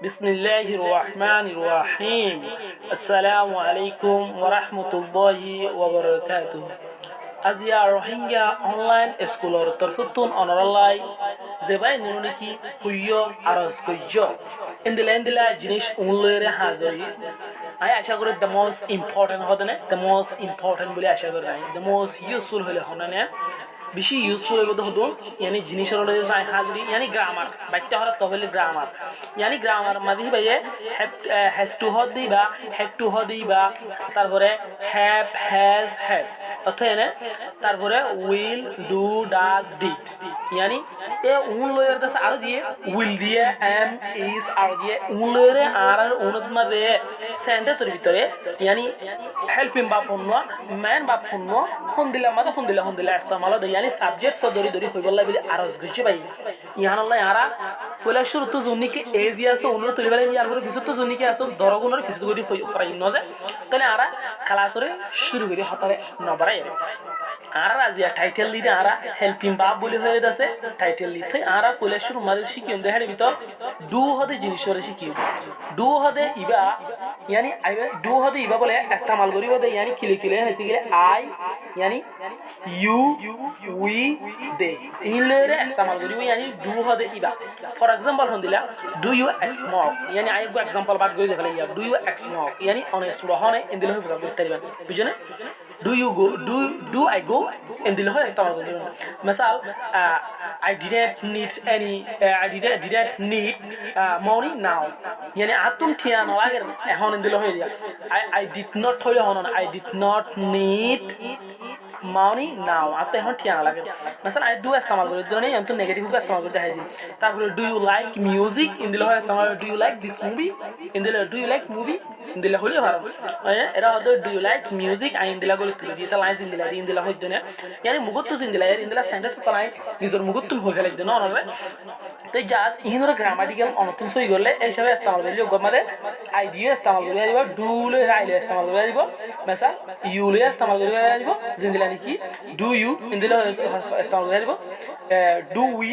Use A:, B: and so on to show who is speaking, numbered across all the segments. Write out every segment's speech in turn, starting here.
A: বিসমিল্লাহির রহমানির রহিম। আসসালামু আলাইকুম ওয়া রাহমাতুল্লাহি ওয়া বারাকাতুহু। আজিয়া রোহিঙ্গা অনলাইন স্কুলৰ তৰফতুন অনৰলাই যেবাই নুনকি হুইয় আরজ কইয় ইন্দিলা জিনিস উনলরে হাজরি আই আশা করি দ্য মোস্ট ইম্পর্টেন্ট হদনে দ্য মোস্ট ইম্পর্টেন্ট বলে আশা করি দ্য মোস্ট ইউজফুল হলে হনানে বেশি ইউজফুল হইব হদুন ইয়ানি জিনিসের হলে আই হাজরি ইয়ানি গ্রামার বাইতে হলে তবেলে গ্রামার ইয়ানি গ্রামার মাদি ভাইয়ে হ্যাজ টু হ দিবা হ্যাভ টু হ দিবা তারপরে হ্যাভ হ্যাজ হ্যাজ অর্থাৎ এনে তারপরে উইল ডু ডাজ ডিড ইয়ানি এ উন লয়ের দাস আরো দিয়ে উইল দিয়ে এম ইজ আরো দিয়ে উন লয়ের আর উনত মাদে সেন্টেন্সের ভিতরে ইয়ানি হেল্পিং বা পণ্য ম্যান বা পণ্য হন দিলা ইস্তেমাল দে ইয়ানি সাবজেক্ট সদরি দরি হইবল্লা বিলে আরজ গইছে ভাই ইয়ানাল্লাহ আরা ফলে শুরু তো জুনিকে এজি আছে উনর তুলিবালে ইয়ার পরে বিশুদ্ধ জুনিকে আছে দরগুনর ফিসু গরি পাই নজে তাহলে আরা ক্লাসরে শুরু করি হতারে নবরাই আর আজিয়া টাইটেল দিতে আরা হেল্পিং বাপ বলে হয়ে আছে টাইটেল দিতে আরা ফলে শুরু মাঝে শিখিম দেখার ভিতর ডু হদে জিনিসরে শিখিম ডু হদে ইবা यानी डू हदे इबा बोले इस्तेमाल करी हदे यानी किले हते गले आई यानी यू वी दे इनले इस्तेमाल करी यानी डू हदे इबा फॉर एग्जांपल हंदिला डू यू स्मोक यानी आई को एग्जांपल बात करी देखले या डू यू स्मोक यानी ऑन स्लोहने इंदिले हो फरक तरीबा बुझने do you go do I go इंदिले हो इस्तेमाल करी मिसाल I didn't need money now यानी आतुम ठिया न लागे এখন इंदिले हो I did not হইলে হন I did not need money now আতে এখন ঠিয়া লাগে مثلا I do ইস্তেমাল করি ধরনে এত নেগেটিভ কে ইস্তেমাল করে দেখাই দিই তারপরে do you like music ইনদিলে হয় ইস্তেমাল do you like this movie ইনদিলে do you like movie ইনদিলে হলি ভালো এটা হলো do you like music আই ইনদিলা গলি তুলি দিতে লাইন ইনদিলা হয় দনে yani মুগত ইনদিলা ইনদিলা সেন্টেন্স তো নাই নিজর মুগত হই ফেলে দেন অনরে তো জাস্ট ইনর গ্রামাটিক্যাল অনতুন সই করলে এই হিসাবে ইস্তেমাল করি গমাদে আই দিয়ে ইস্তেমাল করি দিব do লে আইলে ইস্তেমাল করি দিব mesela you লে ইস্তেমাল করি দিব জিনদিলা কি do you ইনদিলা ইস্তেমাল করি দিব do we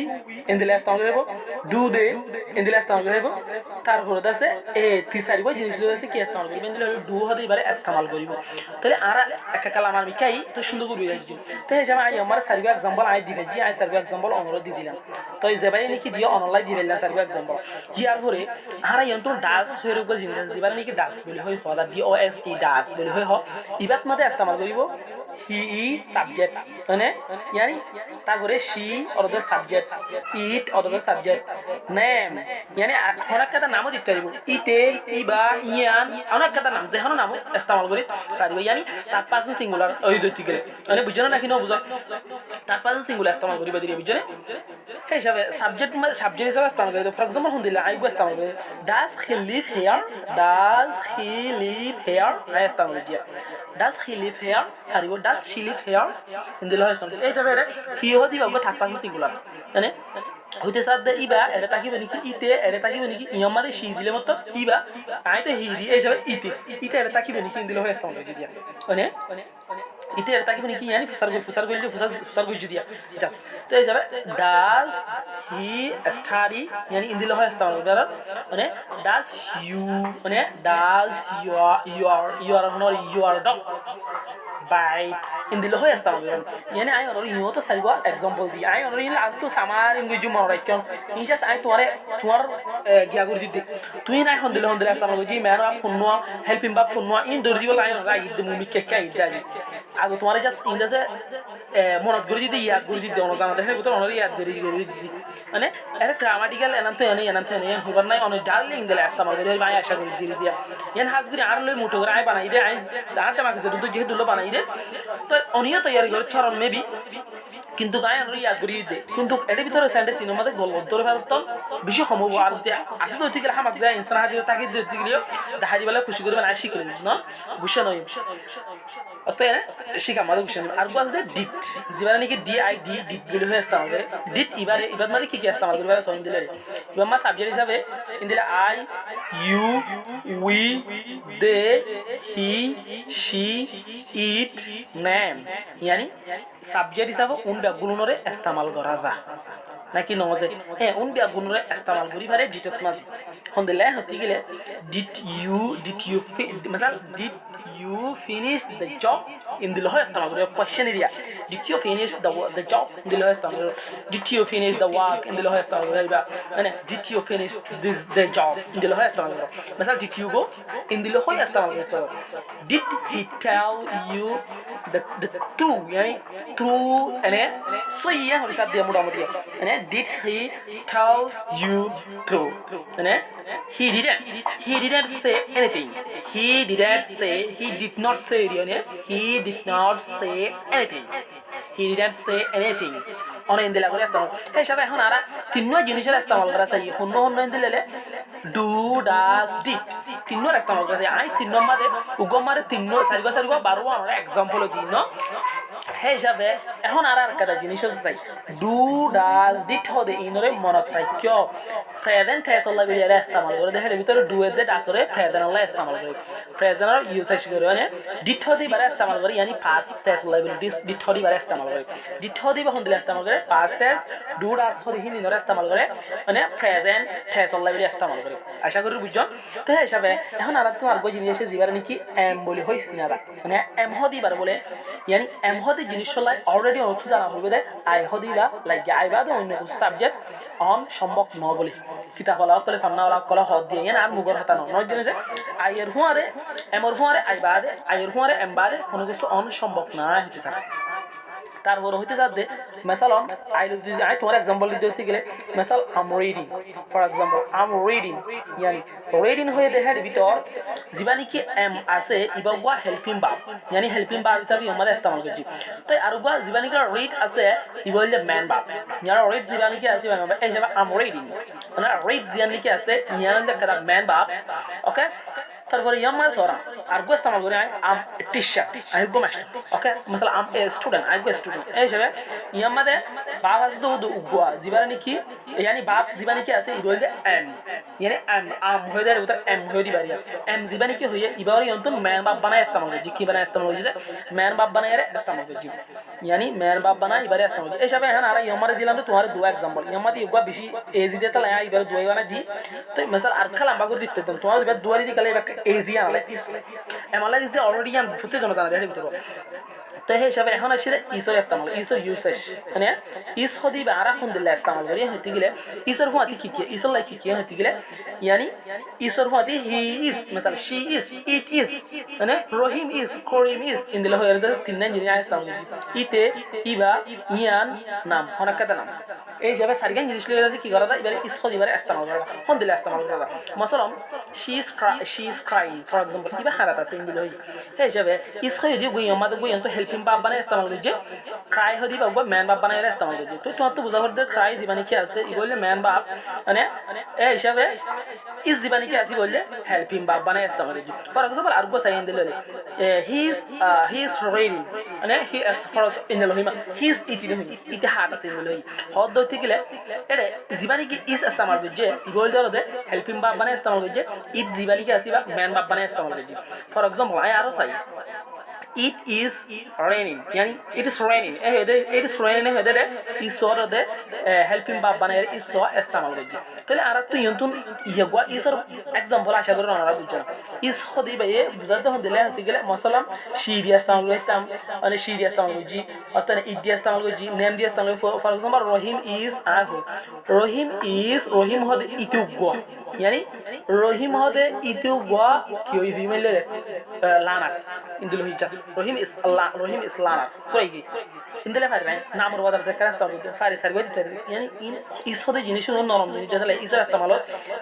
A: ইনদিলা ইস্তেমাল করি দিব do they ইনদিলা ইস্তেমাল করি দিব তারপর আছে এ তিসারি কো জিনিস আছে কি ইস্তেমাল করি ইনদিলা do হদে এবারে ইস্তেমাল করিব তাহলে আর একটা কালাম আর মিকাই তো সুন্দর করে বুঝাইছি তো হিসাবে আই আমার সার্ভে एग्जांपल আই দিবেজি আই সার্ভে एग्जांपल অনুরোধ দি দিলাম তো এই যেবারে নাকি দিও অনলাইন দিবেলা সার্ভে एग्जांपल ইয়ার পরে আর যন্ত্র ডাস হয়ে রকম জিনিস আছে যেবারে নাকি ডাস বলে হয় হদা ডি ও এস ই ডাস বলে হয় ইবাত মতে ইস্তেমাল করিব he is subject মানে yani তারপরে she or the subject it or the subject name yani অনেক কথা নামও দিতে পারিব ইতে ইবা ইয়ান অনেক কথা নাম যেহনো নাম ইস্তেমাল করি পারিব yani তার পাশে সিঙ্গুলার ওই দুটি গেলে মানে বুঝনা নাকি না বুঝা তার পাশে সিঙ্গুলার ইস্তেমাল করিবা দিলে বুঝনে এই হিসাবে সাবজেক্ট হিসাবে ইস্তেমাল করি ফর एग्जांपल হন্দিলা আই গো ইস্তেমাল করি does he live here আই ইস্তেমাল করি does he live here হারিব does she live here ইনদিলা হয় এই হিসাবে হি হদি বাগো থাক পাশে সিঙ্গুলার মানে হইতে সাথে ইবা এটা তাকিবে নাকি ইতে এটা তাকিবে নাকি ইয়ামারে শি দিলে মত ইবা আইতে হি দি এই হিসাবে ইতে এটা তাকিবে নাকি ইনদিলা হয় ইস্তেমাল করি দিয়া মানে ইতে এটা তাকিবে নাকি yani ফুসার গইলি দিয়া জাস্ট তো এই হিসাবে does he study yani ইনদিলা হয় ইস্তেমাল করি মানে does you মানে does your dog bite ইনদিলা হয় ইস্তেমাল করি yani আই অনর ইও তো সারিব एग्जांपल দি আই অনর ইন লাস্ট তো সামার ইংরেজি মনে রাখন ইন জাস্ট আই তোমার গিয়া করে দিতে তুই নাই হন্দিলা ইস্তেমাল করি ম্যান আপ ফোনো হেল্পিং বা ফোনো ইন দরি দিব আই অনর আই দি মুমি কেকা ইদাজি আগে তোমার জাস্ট ইন্দাসে মনত করে দিতে ইয়াদ করে দিতে অন জানা দেখে তো অনর ইয়াদ করে দিতে মানে এটা গ্রামাটিক্যাল এনান্ত এনে হবার নাই অনেক ডার্লিং দিলে ইস্তেমাল করি ভাই আশা করি দিছি ইয়ান হাজগরি আর লই মুটো করে আই বানাই দে আই আটা মাকে দুটো যেহেতু লো বানাই দে তো অনিয় তৈরি করে থরন মেবি কিন্তু গায় আমরা ইয়াদ করি দে কিন্তু এর ভিতরে সেন্টেন্স সিনেমাতে গল্প ধরে ফেলতন বেশি সম্ভব আর যদি আসে তো ঠিক হামাক যায় ইনসান হাজির তাকে দিতে গেলে দাহাজি বলে খুশি করবে না শিখলেন না বুঝছ নয় অতএব শিখা মাদক বুঝছেন আর বাস দে ডিট জীবনে নাকি ডি আই ডি ডিট বলে হয়ে ইস্তেমাল করে ডিট ইবাদ মানে কি ইস্তেমাল করবে সহিন দিলে ইবাদ মা সাবজেক্ট হিসাবে ইনদিলে I you we they he she it name yani subject হিসাবে উন ব্যাগুলোরে ইস্তেমাল করা দা নাকি নজে উন বিয়া গুণরে ইস্তেমাল করি পারে ডিটত মাঝে হন দিলে হতে গেলে did you مثلا did you finish the job in the হয় ইস্তেমাল করি question area did you finish the job in the হয় ইস্তেমাল করি did you finish the work in the হয় ইস্তেমাল করি মানে did you finish the job in the হয় ইস্তেমাল করি مثلا did you go in the হয় ইস্তেমাল করি did he tell you the true يعني true يعني صحيح هو بيساعد دي مدام دي يعني did he tell you true يعني he didn't say anything he did not say يعني he did not say anything he didn't say anything অনেক ইন্দিলা করে ইস্তেমাল এই সব এখন আর তিনটা জিনিসের ইস্তেমাল করা চাই হন্য ইন্দিলে ডু ডাস ডিড তিনটা ইস্তেমাল করা আই তিন নম্বরে উগমারে তিন সারিবা বারো আমরা এক্সাম্পল দিই ন সেই হিসাবে এখন আর একটা জিনিস চাই ডু ডাস ডিড হদে ইনরে মনত রাখ্য প্রেজেন্ট টেন্স হল বিলে ইস্তেমাল করে দেখে ভিতরে ডু এর দে ডাসরে প্রেজেন্ট হল ইস্তেমাল করে প্রেজেন্টর ইউজেজ করে মানে ডিড হদে বারে ইস্তেমাল করে yani past tense হল বিলে ডিড হদে বারে ইস্তেমাল করে ডিড হদে বা হন দিলে ইস্তেমাল করে past tense ডু ডাস হদে হিনি নরে ইস্তেমাল করে মানে প্রেজেন্ট টেন্স হল বিলে ইস্তেমাল করে আশা করি বুঝছো তো সেই হিসাবে এখন আর তোমার গো জিনিস আছে জিবার নাকি এম বলি হইছ না মানে এম হদি বার বলে yani এম হদি জিনিস হল অলরেডি অর্থ জানা হবে দে আই হদি বা লাইক আই বা অন্য কিছু সাবজেক্ট অন সম্ভব ন বলি কিতাব বলা কলে ফান্না বলা কলে হদ দিয়ে আর মুগর হাতা নয় জিনিস আইয়ের হুয়ারে এমর হুয়ারে আই বাদে আইয়ের হুয়ারে এম বাদে কোনো কিছু অন সম্ভব না হতে চায় তারপর হইতে যাচ্ছে মেসালন আই তোমার এক্সাম্পল দিতে গেলে মেসাল am reading for example am reading ইয়ানি রিডিং হয়ে দেখার ভিতর জীবানি কি এম আছে ইবাগুয়া হেল্পিং ভার্ব ইয়ানি হেল্পিং ভার্ব হিসাবে আমরা ইস্তেমাল করছি তো আর গুয়া জীবানি কি রিড আছে ইবলে ম্যান ভার্ব ইয়ার রিড জীবানি কি আছে ভাবে এই হিসাবে আম রিডিং মানে রিড জীবানি কি আছে ইয়ার কারা ম্যান ভার্ব ওকে তারপরে ইয়াম্মা সরা আর গো ইস্তেমাল করি আম টিচার আই গো master okay mesela am a student আই গো স্টুডেন্ট এই হিসাবে ইয়াম্মা দে ভাব আছে তো উগোয়া জীবানি কি yani ভাব জীবানি কি আছে ইবল যে এম yani আম হয়ে যায় উতা এম হয়ে দিবারি এম জীবানি কি হয়ে ইবারি অন্তন ম্যান ভাব বানায় ইস্তেমাল করে কি বানায় ইস্তেমাল করে ম্যান ভাব বানায় রে ইস্তেমাল করে yani ম্যান ভাব বানায় ইবারি ইস্তেমাল করে এই হিসাবে এখন আর ইয়াম্মা দিলাম তো তোমার দুটো एग्जांपल ইয়াম্মা দি উগোয়া বেশি এজি দে তাহলে ইবারি দুই বানায় দি তো mesela আর খালা বাগুর দিতে তোমার দিবা দুয়ারি দি কালে easy analysis analysis they already am ফুটে জানা জানা দেখে ভিতর তো এই হিসাবে এখন আসে ইসর ইস্তেমাল ইসর ইউসেজ মানে ইস হদি বারা খুন দিলে ইস্তেমাল করি হতে গেলে ইসর হুয়াতি কি ইসর লাই কি হতে গেলে yani ইসর হুয়াতি হি ইজ मतलब she is it is মানে রহিম ইজ করিম ইজ ইন দিলে হয়ে গেল তিন না জিনিস ইস্তেমাল করি ইতে ইবা ইয়ান নাম হনাকাতা নাম এই হিসাবে সারিগান জিনিস লয়ে আছে কি করা যায় এবারে ইস হদি বারে ইস্তেমাল করা খুন দিলে ইস্তেমাল করা মাসালান she is crying for example ইবা হারাত আছে ইন দিলে হয় এই হিসাবে ইস হদি গুই আমাদের গুই তো হেল্পিং ভাব বানায় ইস্তেমাল করছে ক্রাই হদি ভাব ম্যান ভাব বানায় ইস্তেমাল করছে তো তোমার তো বুঝা পড়তে ক্রাই জীবানি কি আছে ই বললে ম্যান ভাব মানে এই হিসাবে ইস জীবানি কি আছে বললে হেল্পিং ভাব বানায় ইস্তেমাল করছে ফর এক্সাম্পল আর গো সাইন দিলে হি ইজ রিডিং মানে হি ইজ ফর ইন দিলে হিমা হি ইজ ইটিং ইতে হাত আছে ইন দিলে হদ দইতে গেলে এরে জীবানি কি ইস ইস্তেমাল করছে ই বলতে হলো হেল্পিং ভাব বানায় ইস্তেমাল করছে ইট জীবানি কি আছে বা ম্যান ভাব বানায় ইস্তেমাল করছে ফর এক্সাম্পল আই আরো চাই it is raining yani it is raining it is raining হদে is sort of the helping verb বানায় is so ইস্তেমাল করছি তাহলে আর তো ইয়ন্তন ইয়গা ইসর एग्जांपल আশা করি আপনারা বুঝছেন is হদি ভাই বুঝাতে হন দিলে হতে গেলে মাসালা she দিয়া ইস্তেমাল করতাম মানে she দিয়া ইস্তেমাল করছি অর্থাৎ it দিয়া ইস্তেমাল করছি নেম দিয়া ইস্তেমাল ফর এক্সাম্পল রহিম is আহু রহিম হদে ইতুগো yani রহিম হদে ইতুগো কি হই মেলে লানা ইন্দুল হইছা রহিম is lana ফরাইজি ইন্দুলে ফারবে নামর ওয়াদার দেখা রাস্তা বলতে ফারি সার গদি yani ইস হদে জিনিস নরম জিনিস তাহলে ইস রাস্তা মালো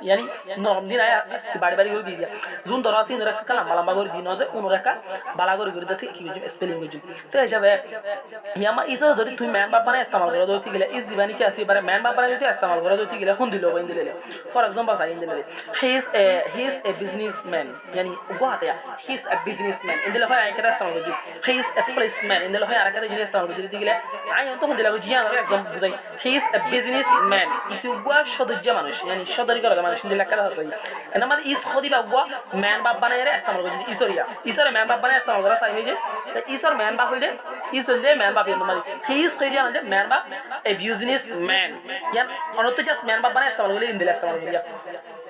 A: yani নরম দিন আয়া কি বাড়ি বাড়ি করে দিয়া জুন দরাসি ইনরা কালাম লম্বা করে দিন আছে উনরেকা বালা করে দিছি কি বুঝি স্পেলিং বুঝি তো হিসাবে ইয়ামা ইস ধরি তুমি ম্যান বাপ বানায় ইস্তেমাল করে দইতে গেলে ইস জীবানি কি আছে বারে ম্যান বাপ বানায় যদি ইস্তেমাল করে দইতে গেলে কোন দিলো বইন দিলে ফর এক্সাম্পল সাইন দিলে he is a businessman yani ugohata he is a businessman indile hoy ay kada istamal goji he is a policeman indile hoy arakada jini istamal goji digile ay on tokon dilago jiyan আর example বুঝাই he is a businessman itu gua সদজ্য মানুষ yani সদরি করা মানুষ indile kada হবে এনা মানে is khodi ba gua man ba বানায় রে istamal goji isore man ba বানায় istamal করা চাই হইছে isor man ba হইলে is হইলে man ba বিন্দু মানে he is khodi জানা যে man ba a businessman yan অনত জাস্ট man ba বানায় istamal করলে indile istamal করিয়া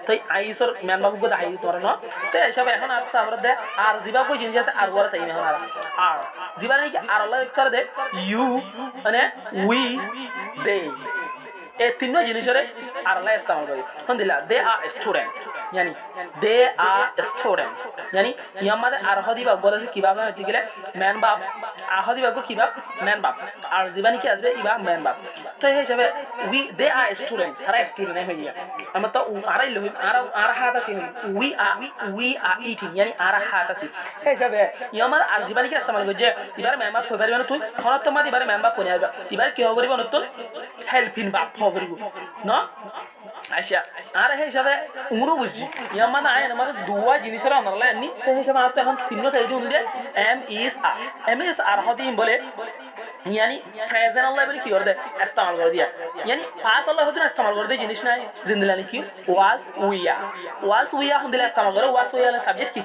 A: তাই আইসর ম্যান বাবু গো দাই তোর ন তে সব এখন আপসা আমরা দে আর জিবা কই জিনিস আছে আর ওর সাইন এখন আর জিবা নাকি আর আল্লাহ করে দে ইউ মানে উই দে এই তিনটা জিনিসের আর আল্লাহ ইস্তেমাল করে কোন দিলা they are student yani they are a student yani ইয়ামাদে আর হদি বা গলাছে কিভাবে হতে গেলে ম্যান বাপ আর হদি বা কিভাবে ম্যান বাপ আর জীবানি কি আছে ইবা ম্যান বাপ তো এই হিসাবে they are students সারা স্টুডেন্ট হই গিয়া আমরা তো আরাই লই আর হাত আছে we are eating yani আর হাত আছে এই হিসাবে ইয়ামাদ আর জীবানি কি ইস্তেমাল করে যে এবারে ম্যান বাপ কইবারি মানে তুই হনত তোমাদ এবারে ম্যান বাপ কোনে আইবা এবারে কি হবে বলতো হেল্পিং বাপ হবে না আচ্ছা আর এই হিসাবে উমরু বুঝছি ইয়ামানা আয় আমাদের দুয়া জিনিসের আমরা আনি সেই হিসাবে আর তো এখন তিন সাইডে উনলে এম ইস আর হদিম বলে यानी प्रेजेंट अल्लाह बोले की और दे इस्तेमाल कर दिया यानी पास अल्लाह होते ना इस्तेमाल कर दे जिनिस ना जिंदगी लाने की वाज हुआ हम दिला इस्तेमाल करो वाज हुआ सब्जेक्ट की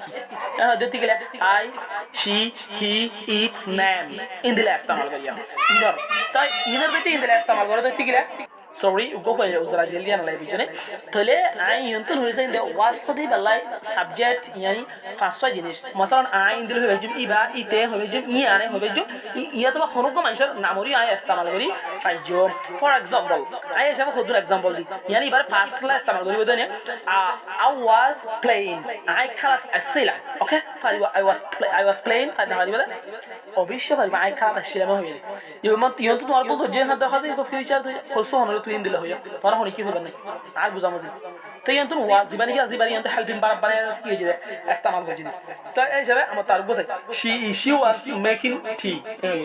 A: देती गले I she he it ma'am इन दिला इस्तेमाल कर दिया इधर देती इन दिला इस्तेमाल करो देती गले sorry ugo ko uzra jildi ana lay bijone tole ay yuntun hoyse de was khodi balai subject yani faswa jinis masalan ay indil hobe jum iba ite hobe jum i ane hobe jum iya to khono ko manshar namori ay istemal kori fajjo for example ay jab khodur example di yani bar past la istemal kori bodone I was playing I khalat asila okay I was playing fadna hadi boda obishyo fadi ay khalat asila ma hoye yontu tomar bolto je hada hadi ko future to koso তুই দিলে হইয়া তোরা হনি কি হবে না আর বুঝামুজি তো ইয়ান তুই ওয়াজিবানি কি আজিবানি ইয়ান তো হেল্পিং বার বানায় কি হয়ে যায় ইস্তেমাল করছি তো এই হিসাবে আমার তার বুঝাই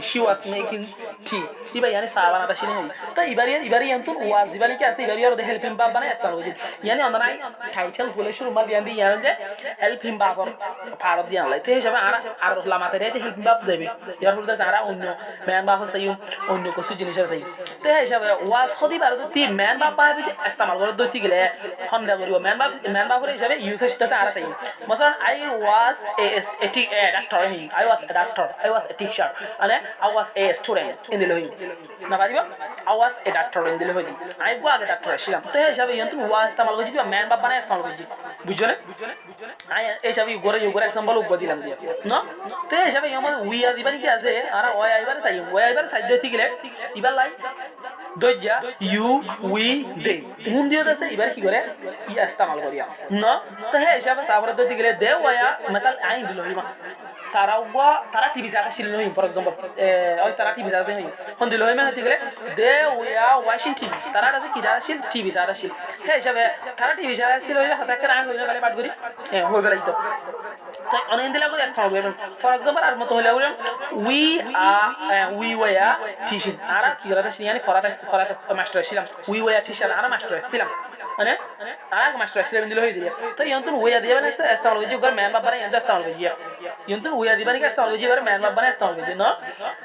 A: she was making tea ইবা ইয়ানি সাবানা তা শিনে তো ইবারি ইয়ান তুই ওয়াজিবানি কি আছে ইবারি আর হেল্পিং বার বানায় ইস্তেমাল করছি ইয়ানি অনরাই টাইটেল বলে শুরু মাল ইয়ান দি ইয়ান যে হেল্পিং বার ফারত দিয়ান লাই তো এই হিসাবে আর লামাতে রে হেল্পিং বার যাবে ইয়ার হলতে যারা অন্য ম্যান বার হচ্ছে অন্য কিছু জিনিস আছে তো এই হিসাবে ওয়াজ খদি বার তি ম্যান বার পারে দি ইস্তেমাল করে দইতি গেলে হন্দা করিব ম্যান বার করে হিসাবে ইউসেজ তা আছে চাই মসলান I was a teacher and I was a student in the lohi না পারিবা I was a doctor in the lohi I go আগে ডাক্তার ছিলাম তো এই হিসাবে ইয়ন্তু ওয়াজ ইস্তেমাল করছি ম্যান বার বানায় ইস্তেমাল করছি বুঝছনে আই এই হিসাবে ইগরে এক্সাম্পল উগ দিলাম দিয়া না তো এই হিসাবে আমার উই আর দিবানি কি আছে আর ওই আইবার চাই ওই আইবার চাই দিতে গেলে ইবার লাই দজ্জা ইউ উই দে হুন দিয়ে আছে এবার কি করে ই ইস্তেমাল করিয়া না তো হে হিসাবে সাবরত দিতে গেলে দে ওয়া মাসাল আইন দিল হিমা তারা টিভি সাকা ছিল নই ফর এক্সাম্পল ওই তারা টিভি সাকা হই কোন দিল হই মানে দিলে দে ওয়া ওয়াশিং টিভি তারা আছে কি দা ছিল টিভি সাকা ছিল হে হিসাবে তারা টিভি সাকা ছিল হইলে হাতে করে আইন হইলে পাঠ করি হই গেলাই তো তাই অনেক দিলা করে ইস্তেমাল করি ফর এক্সাম্পল আর মত হইলে বলেন উই ওয়া টিচিং আর কি করা ছিল yani ফরাত মাস্টার ছিলাম উই ওয়া টিচার আর মাস্টার ছিলাম মানে আর মাস্টার ছিলাম দিল হই দিয়া তো ইয়ন্তন ওয়া দিবা না ইস্তেমাল করি গর ম্যান বাবা ইয়ন্ত ইস্তেমাল করি ইয়ন্তন ওয়া দিবা না ইস্তেমাল করি গর ম্যান বাবা ইস্তেমাল করি না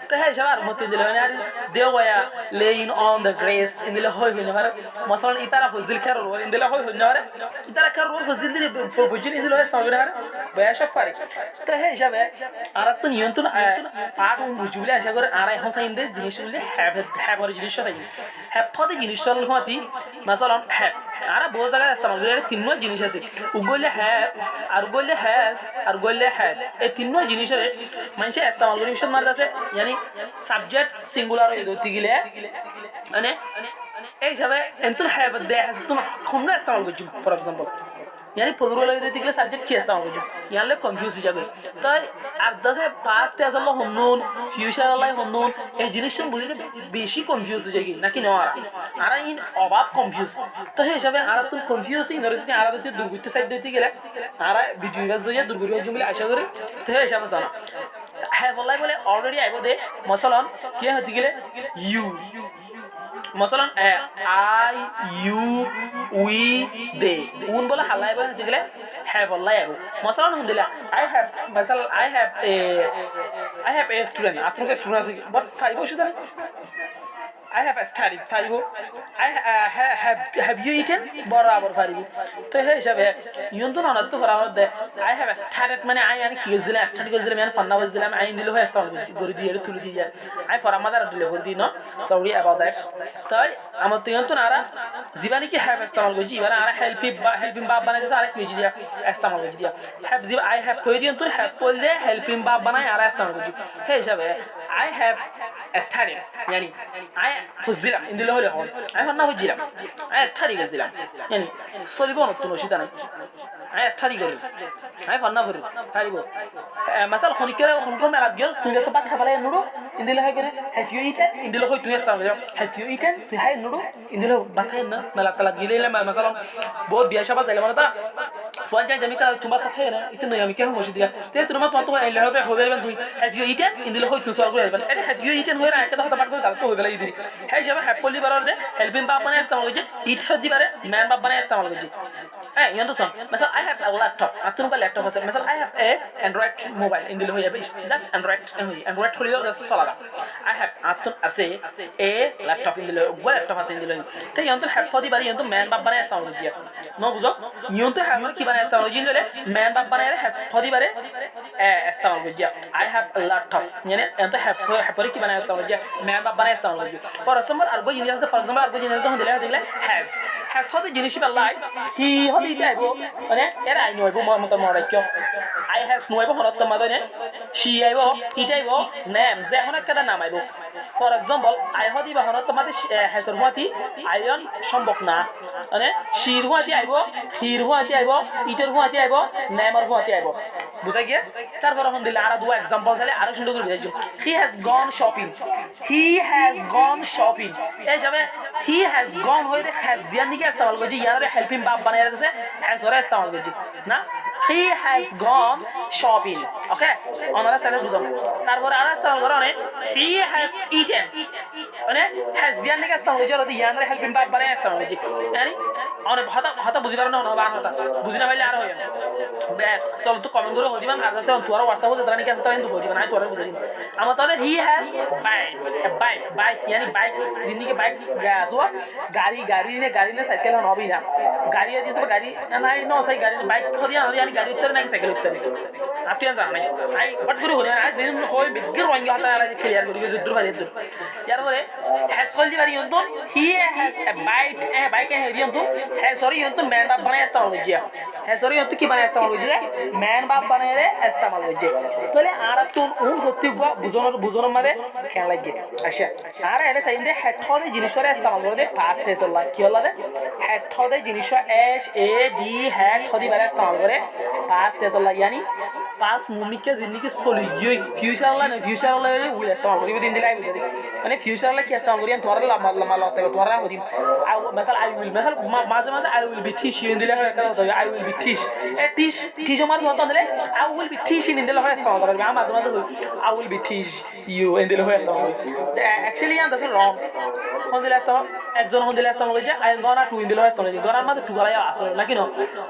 A: তো হে সবার মত দিল মানে আর দে ওয়া laying on the grass ইন্দিল হই হই না মাসাlan ইতারা ফজিল খার রোল ইন্দিল হই হই না ইতারা খার রোল ফজিল দিলে ফজিল ইন্দিল হয় ইস্তেমাল করি বয়াশক পারে তো হে হিসাবে আর তো নিয়ন্ত্রণ পাঠ বুঝবলে আশা করে আর এখন সাইন্দে জিনিসগুলি হ্যাভ আর জিনিস তাই হ্যাভ ফদি জিনিস হতি মাসালান হ্যাভ আর বহু জায়গায় ইস্তেমাল করে তিনটা জিনিস আছে উগলে হ্যাভ আর উগলে হ্যাজ আর উগলে হ্যাড এই তিনটা জিনিসের মানুষ ইস্তেমাল করে বিশদ মারতে আছে yani সাবজেক্ট সিঙ্গুলার হয়ে গতি গিলে মানে এই হিসাবে এন্তুন হ্যাভ দে হ্যাজ তুন খমনা ইস্তেমাল করছি ফর এক্সাম্পল yani podrolo দেতে গেলে সাবজেক্ট কি ইস্তেমাল করছি ইয়ালে কনফিউজ হয়ে যাবে তাই আর দাসে পাস্ট টেন্স আল্লাহ হনুন ফিউচার আল্লাহ হনুন এই জিনিসটা বুঝিতে বেশি কনফিউজ হয়ে যায় নাকি না আর ইন অবাক কনফিউজ তো এই হিসাবে আর তুই কনফিউজিং ধরে তুই আর দিতে দুর্বৃত্ত সাইড দিতে গেলে আর ভিডিও বাজ হয়ে দুর্বৃত্ত জুমলে আশা করে তো এই হিসাবে জানা হ্যাভ অল্লাই বলে অলরেডি আইব দে মসলন কি হতে গেলে ইউ মসলন আই ইউ উই দে উন বলে হাল্লাই বলে হতে গেলে হ্যাভ অল্লাই আইব মসলন হুন্দিলা I have a student আপনাকে স্টুডেন্ট আছে বাট ফাইভ শুধু I have studied ফারিবো have you eaten বরাবর ফারিবো তো হে হিসাবে ইয়ন্তু না তো বরাবর দে I have started মানে আই আনি কি গজিলা স্টাডি গজিলা মানে ফান্না গজিলা আই দিল হয় স্টার্ট করে দিয়ে তুলে দিয়ে আই ফর আমাদের দিলে করে দিই না সরি অ্যাবাউট দ্যাট তাই আমার তো ইয়ন্তু নারা জীবানি কি have ইস্তেমাল গজি এবারে আর হেল্পিং বাপ বানাই দিছে আর কি গজি দিয়া ইস্তেমাল গজি দিয়া have জিব I have কই দিয়ন্তু have বল দে হেল্পিং বাপ বানাই আর ইস্তেমাল গজি হে হিসাবে I have studied yani I ফুজিলাম ইন্দিলে হলে হল আই হন না হজিলাম আই স্টাডি গেছিলাম yani সরিব না তো নশিতা নাই আই স্টাডি করি আই ফন্না করি পারিব মাসাল হনিকর মেলা গিয়ে তুই গেছ বাত খাবালে নুডু ইন্দিলে হয় করে হ্যাভ ইউ ইটেন ইন্দিলে হয় তুই স্টার হ্যাভ ইউ ইটেন তুই হাই নুডু ইন্দিলে বাত খাই না মেলা তালা গিলে মাসাল বহুত বিয়া শাবা যাইলে মানে তা ফোন যাই আমি কা তোমার কথা না ইতে নই আমি কেন মসি দিয়া তে তোমার তো আইলে হবে তুই হ্যাভ ইউ ইটেন ইন্দিলে হয় তুই সল করে আইবা এটা হ্যাভ ইউ ইটেন হইরা একটা কথা পাঠ করে তাহলে তো হই গেল ইদি হ্যাঁ হিসাবে হ্যাভ পলি বারর দে হেল্পিং বাপ বানাই ইস্তেমাল করছি ইট হদি বারে ম্যান বাপ বানাই ইস্তেমাল করছি হ্যাঁ ইয়ন্ত সম mesela I have a laptop আতুন কা ল্যাপটপ আছে mesela I have a android mobile ইন্দিলে হই যাবে জাস্ট android হলিও জাস্ট চলাবা I have আতুন আছে a laptop ইন্দিলে গো ল্যাপটপ আছে ইন্দিলে তো ইয়ন্ত হ্যাভ হদি বারে ইয়ন্ত ম্যান বাপ বানাই ইস্তেমাল করছি নো বুঝো ইয়ন্ত হ্যাভ কি বানাই ইস্তেমাল করছি ইন্দিলে ম্যান বাপ বানাই হ্যাভ হদি বারে ইস্তেমাল করছি I have a laptop মানে ইয়ন্ত হ্যাভ পরে কি বানাই ইস্তেমাল করছি ম্যান বাপ বানাই ইস্তেমাল করছি ফর এক্সাম্পল আর গো জিনিস ফর এক্সাম্পল আর গো জিনিস দিলে has হদি জিনিস বেলাই হি হদি যাইব মানে এর আই নইব মত মরাইক I has নইব হরত মাদনে she আইব it আইব নাম যে এখন একটা নাম আইব ফর এক্সাম্পল আই হদি বা হরত মাদে has এর হতি আইন সম্ভব না মানে শির হতি আইব হির হতি আইব ইটের হতি আইব নামের হতি আইব বুঝা গিয়া তারপর হন দিলে আর দুটো एग्जांपल চাইলে আর সুন্দর করে বুঝাইছো he has gone shopping এই যাবে he has gone হইরে has জিয়ান দিকে ইস্তেমাল করছি ইয়ারে হেল্পিং বাপ বানাই দিয়েছে has ওরে ইস্তেমাল করছি না he has gone shopping ওকে ওনারা সাথে বুঝো তারপর আর ইস্তেমাল করো মানে he has eaten মানে has জিয়ান দিকে ইস্তেমাল করছি আর ইয়ারে হেল্পিং বাপ বানাই ইস্তেমাল করছি yani অনে হতা বুঝি পারো না বান হতা বুঝি না পাইলে আর হয় না চল তো কমেন্ট করে হদিবান আর আছে তোরা WhatsApp এ জানি কি আছে তারা কিন্তু হদিবান আই তোরা বুঝাই আমার তাহলে he has bike yani bike জিন্দিগি বাইক গাসো গাড়ি নে সাইকেল হবি না গাড়ি আছে তো গাড়ি নাই নো সাই গাড়ি বাইক খদিয়া yani গাড়ি উত্তর নাই সাইকেল উত্তর আপনি জানেন নাই আই বাট করে হলে আই যেন হয় বিগর ওয়াঙ্গি হতা আলা ক্লিয়ার করে গেছে দূর বাজে দূর ইয়ার পরে has হল দি বাড়ি অন্তন he has a bike হে দি অন্তন has সরি অন্তন ম্যান বাপ বানাই ইস্তেমাল করছি has সরি অন্তন কি বানাই ইস্তেমাল করছি ম্যান বাপ বানাই রে ইস্তেমাল করছি তাহলে আর তুন সত্যি বুঝনের মাঝে খেয়াল লাগে আচ্ছা আর এটা সাইন্ডে হেড হদে জিনিসরে ইস্তেমাল করে দে পাস্ট টেন্স হল কি হল দে হেড হদে জিনিস এস এ ডি হেড হদি বারে ইস্তেমাল করে পাস্ট টেন্স হল yani past moment के जिंदगी सोली यो फ्यूचर वाला उल इस्तेमाल करी दिन दिलाई बुझे माने फ्यूचर वाला क्या इस्तेमाल करी तोरा लम्बा लगता है तोरा होदी मसल आई विल माजे I will be teach you in दिले का होता है आई विल बी टीच मार होता है I will be teach in दिले इस्तेमाल करी माजे I will be teach you in दिले इस्तेमाल एक्चुअली यार दैट्स रॉन्ग होन दिले इस्तेमाल একজন হন দিলে ইস্তেমাল করি I am gonna to in দিলে ইস্তেমাল করি গোনার মধ্যে টু গলাই আসলে নাকি no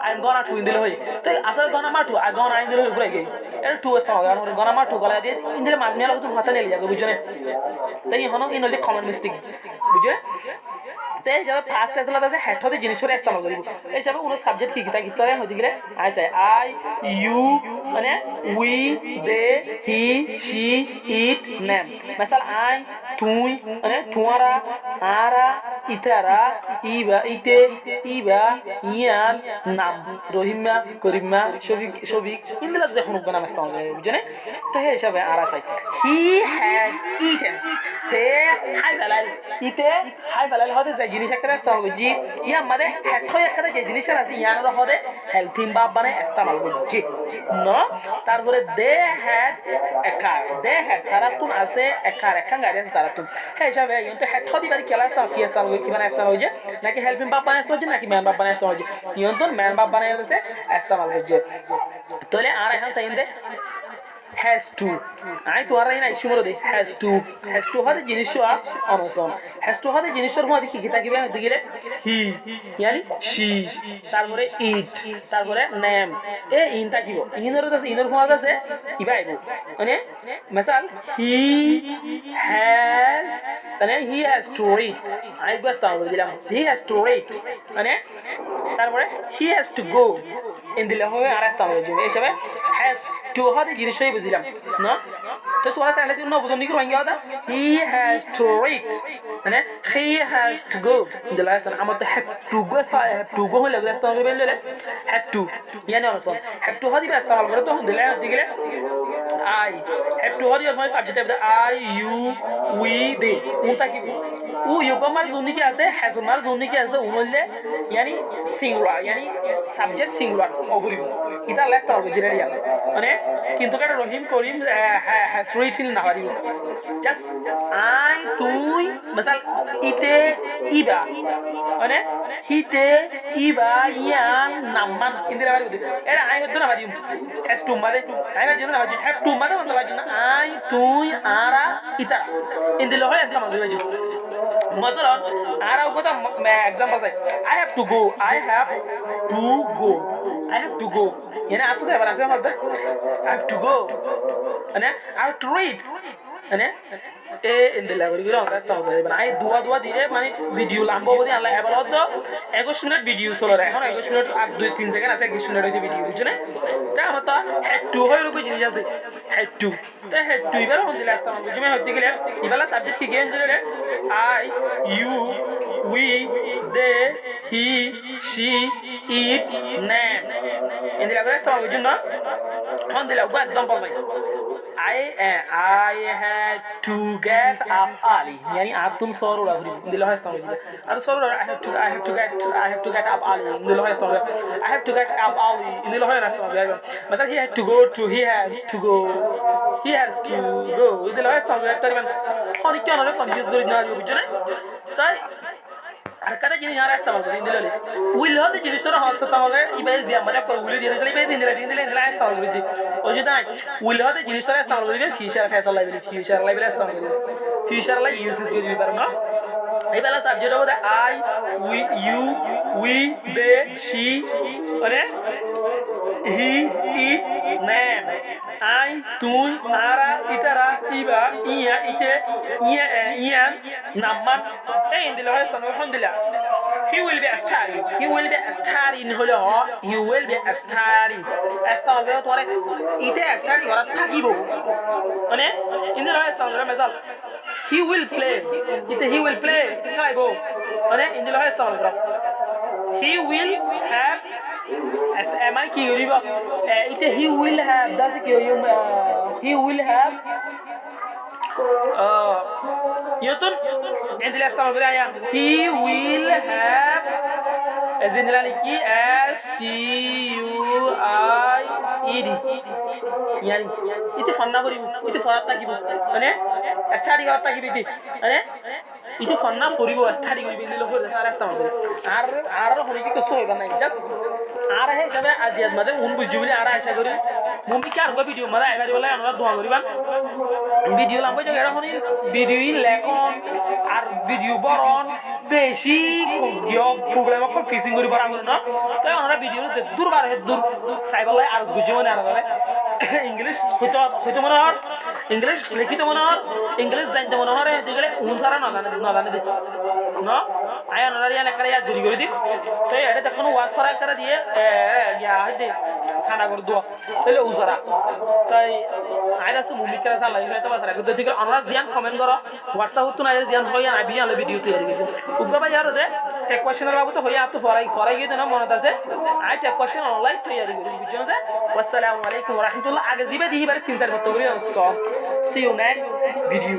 A: I am gonna to in দিলে হয় তো আসলে গোনা মা টু আই গোনা ইন দিলে পুরো গই এটা টু ইস্তেমাল করি গোনা মা টু গলাই দিয়ে ইন দিলে মাঝ মেলা তো হাতে নিয়ে যাবে বুঝছো না তাই হন ইন হল কমন মিস্টেক বুঝে ते जब फास्ट আসলে আছে হেড হতে জিনিস করে ইস্তেমাল করিব এই হিসাবে কোন সাবজেক্ট কি কিতা কিতা হইতে গেলে আই সে আই ইউ মানে we they he she it name mesela I তুই মানে তোমারা আরা ইতারা ইবা ইতে ইবা ইয়ান নাম রহিমা করিমা শফিক ইনদিলা যে কোনো নাম ইস্তেমাল করে বুঝনে তো এই হিসাবে আর আছে হি হ্যাড ইটেন তে হাই বালাল ইতে হাই বালাল হতে যে জিনিস একটা ইস্তেমাল করছি ইয়া মানে হেড হয় একটা যে জিনিস আছে ইয়ানর হতে হেল্পিং ভার্ব মানে ইস্তেমাল করছি নো তারপরে দে হ্যাড একার দে হ্যাড তারা তুন আছে একার গাড়ি আছে তারা তুন এই হিসাবে কিন্তু হেড হদি বাড়ি কেলা আছে কি ইস্তেমাল কি মানে ইস্তেমাল হইছে নাকি হেল্পিং ভার্ব মানে ইস্তেমাল হইছে নাকি ম্যান ভার্ব মানে ইস্তেমাল হইছে ইয়ন্তন ম্যান ভার্ব মানে আছে ইস্তেমাল করছে তাহলে আর এখন সাইন দে has to আই তো আর না ইস্যু মরে has to হতে জিনিস অনসন has to হতে জিনিসের মধ্যে কি কি থাকিবে আমি দিগিলে হি yani she তারপরে it তারপরে name এ ইন থাকিব ইনর ফর্ম আছে ইবা আইব মানে মিসাল he has to read আই বাস তাও দিলাম he has to read মানে তারপরে he has to go in দিলে হবে আর আসতে হবে এই হিসাবে has to হতে জিনিসই বুঝিলাম না তো তোরা সাইলে ন বুঝুন কি রঙিয়া হতা he has to read মানে he has to go দিলে আসলে আমার তো have to go have to go হলে আসতে হবে বললে have to yani অনসন have to হদি ব্যস্ত করে তো দিলে দিলে I have to হদি মানে সাবজেক্ট হবে I you we they উনটা কি ও ইউকমার জুনি কি আছে has মার জুনি কি আছে উনলে yani singular yani subject singular অবরি এটা লেস্ট হবে জেনারিয়া মানে কিন্তু কাটা রহিম করিম has written না পারিব জাস্ট আই তুই মিসাল ইতে ইবা মানে হিতে ইবা ইয়ান নাম্মান ইন্দিরা পারিব এরা আই হতো না পারিব has to মাদে আই বাজে না বাজে have to মাদে বন্ধ বাজে না আই তুই আরা ইতা ইন্দিলো হয় ইসলাম বাজে মসলান আর কথা एग्जांपल আছে I have to go I have to go يعني আতো যাবার আছে হদ I have to go মানে I have to read মানে এ ইন্দিলা করি গিরা রাস্তা হবে মানে আই দুয়া দিলে মানে ভিডিও লাম্বা বদি আল্লাহ হেবাল হদ 21 মিনিট ভিডিও চলে এখন 21 মিনিট আর 2-3 সেকেন্ড আছে 21 মিনিট হইছে ভিডিও বুঝছ না তা আমার তো have to হয় রকম জিনিস আছে have to তা have to এবারে হন দিলে রাস্তা বুঝছ না হইতে গেলে ইবালা সাবজেক্ট কি গেম দিলে I you we they he she it name ইন্দিলা করে রাস্তা বুঝছ না হন দিলে গো एग्जांपल ভাই I had to get up early يعني عطن صور ولا غريب دي لها استعمل هذا صور I have to get up early دي لها استعمل I have to get up early دي لها استعمل مثلا he has to go دي لها استعمل تقريبا هوني كان انا كونفيوز করি না বুঝছেন তাই আর কাটা জিনিস আর ইস্তেমাল করি দিলে উইল হতে জিনিসটা হচ্ছে তাহলে ইবাই জিয়া মানে কল উইল দিয়ে দিলে ইবাই দিলে ইস্তেমাল করি দি ওই যে তাই উইল হতে জিনিসটা ইস্তেমাল করি ফিউচার ফেসাল লাইব্রেরি ইস্তেমাল করি ফিউচার লাই ইউজেস করি দিবার না এইবেলা সাবজেক্ট হবে I we you we they she মানে হি ইট নেম আই তুই আরা ইতারা ইবা ইয়া ইতে ইয়ান নাম্মান এই দিলে হয় আলহামদুলিল্লাহ he will be studying হলো he will be studying আস্তাবে তোরে ইতে স্টাডি করা থাকিব মানে ইন্দিরা হয় আস্তাবে মেসাল he will play ইতে he will play ইতে খাইব মানে ইন্দিরা হয় আস্তাবে করা he will have মানে কি হইব ইতে he will have দাসে কি হইব he will have يوتن عندي لا استعمل كده يا he will have ازين لاني كي s t u i e d يعني ইতে ফান্না করিব ইতে ফরাত থাকিব মানে স্টাডি করা থাকিব ইতে মানে ইতে ফান্না করিব স্টাডি করিব দিল করে সারা ইস্তেমাল করি আর হরি কি কিছু হইবা নাই জাস্ট আর হে হিসাবে আজিয়াত মাদে উন বুঝু বলে আর আশা করি মুমি কি আর ভিডিও মাদে আইবারি বলে আমরা দোয়া করিবান ভিডিও লাম্বা জায়গা হনি ভিডিও লেখন আর ভিডিও বরন বেশি প্রবলেম কনফিউজিং করি পারা না তাই ওনারা ভিডিও যে দূরবার হে দূর সাইবালাই আর গুজি মনে আর ইংলিশ হইতো মনে হয় ইংলিশ লিখিত মনে হয় ইংলিশ জানতে মনে হয় এদিকে উনসারা না জানে দে না আয় ওনারা ইয়া লেখা ইয়া দূরি করে দি তো এটা দেখুন ওয়াজ ফরা করে দিয়ে ইয়া হইতে সানা করে দোয়া তাহলে উজারা তাই আইরা সে মুমি করে সালা হইতো বাসারা কিন্তু ঠিক ওনারা জিয়ান কমেন্ট করো হোয়াটসঅ্যাপ তো না জিয়ান হইয়া আবি আলে ভিডিও তৈরি করেছে উগবা ভাই আর দে টেক কোশ্চেনের বাবু তো হইয়া তো ফরাই গিয়ে না মনে আছে আই টেক কোশ্চেন অনলাইন তৈরি করি বুঝছেন যে আসসালামু আলাইকুম ওয়া রাহমাতুল্লাহ আগে জিবে দিহিবার 3-4 করতে করি সি ইউ নেক্সট ভিডিও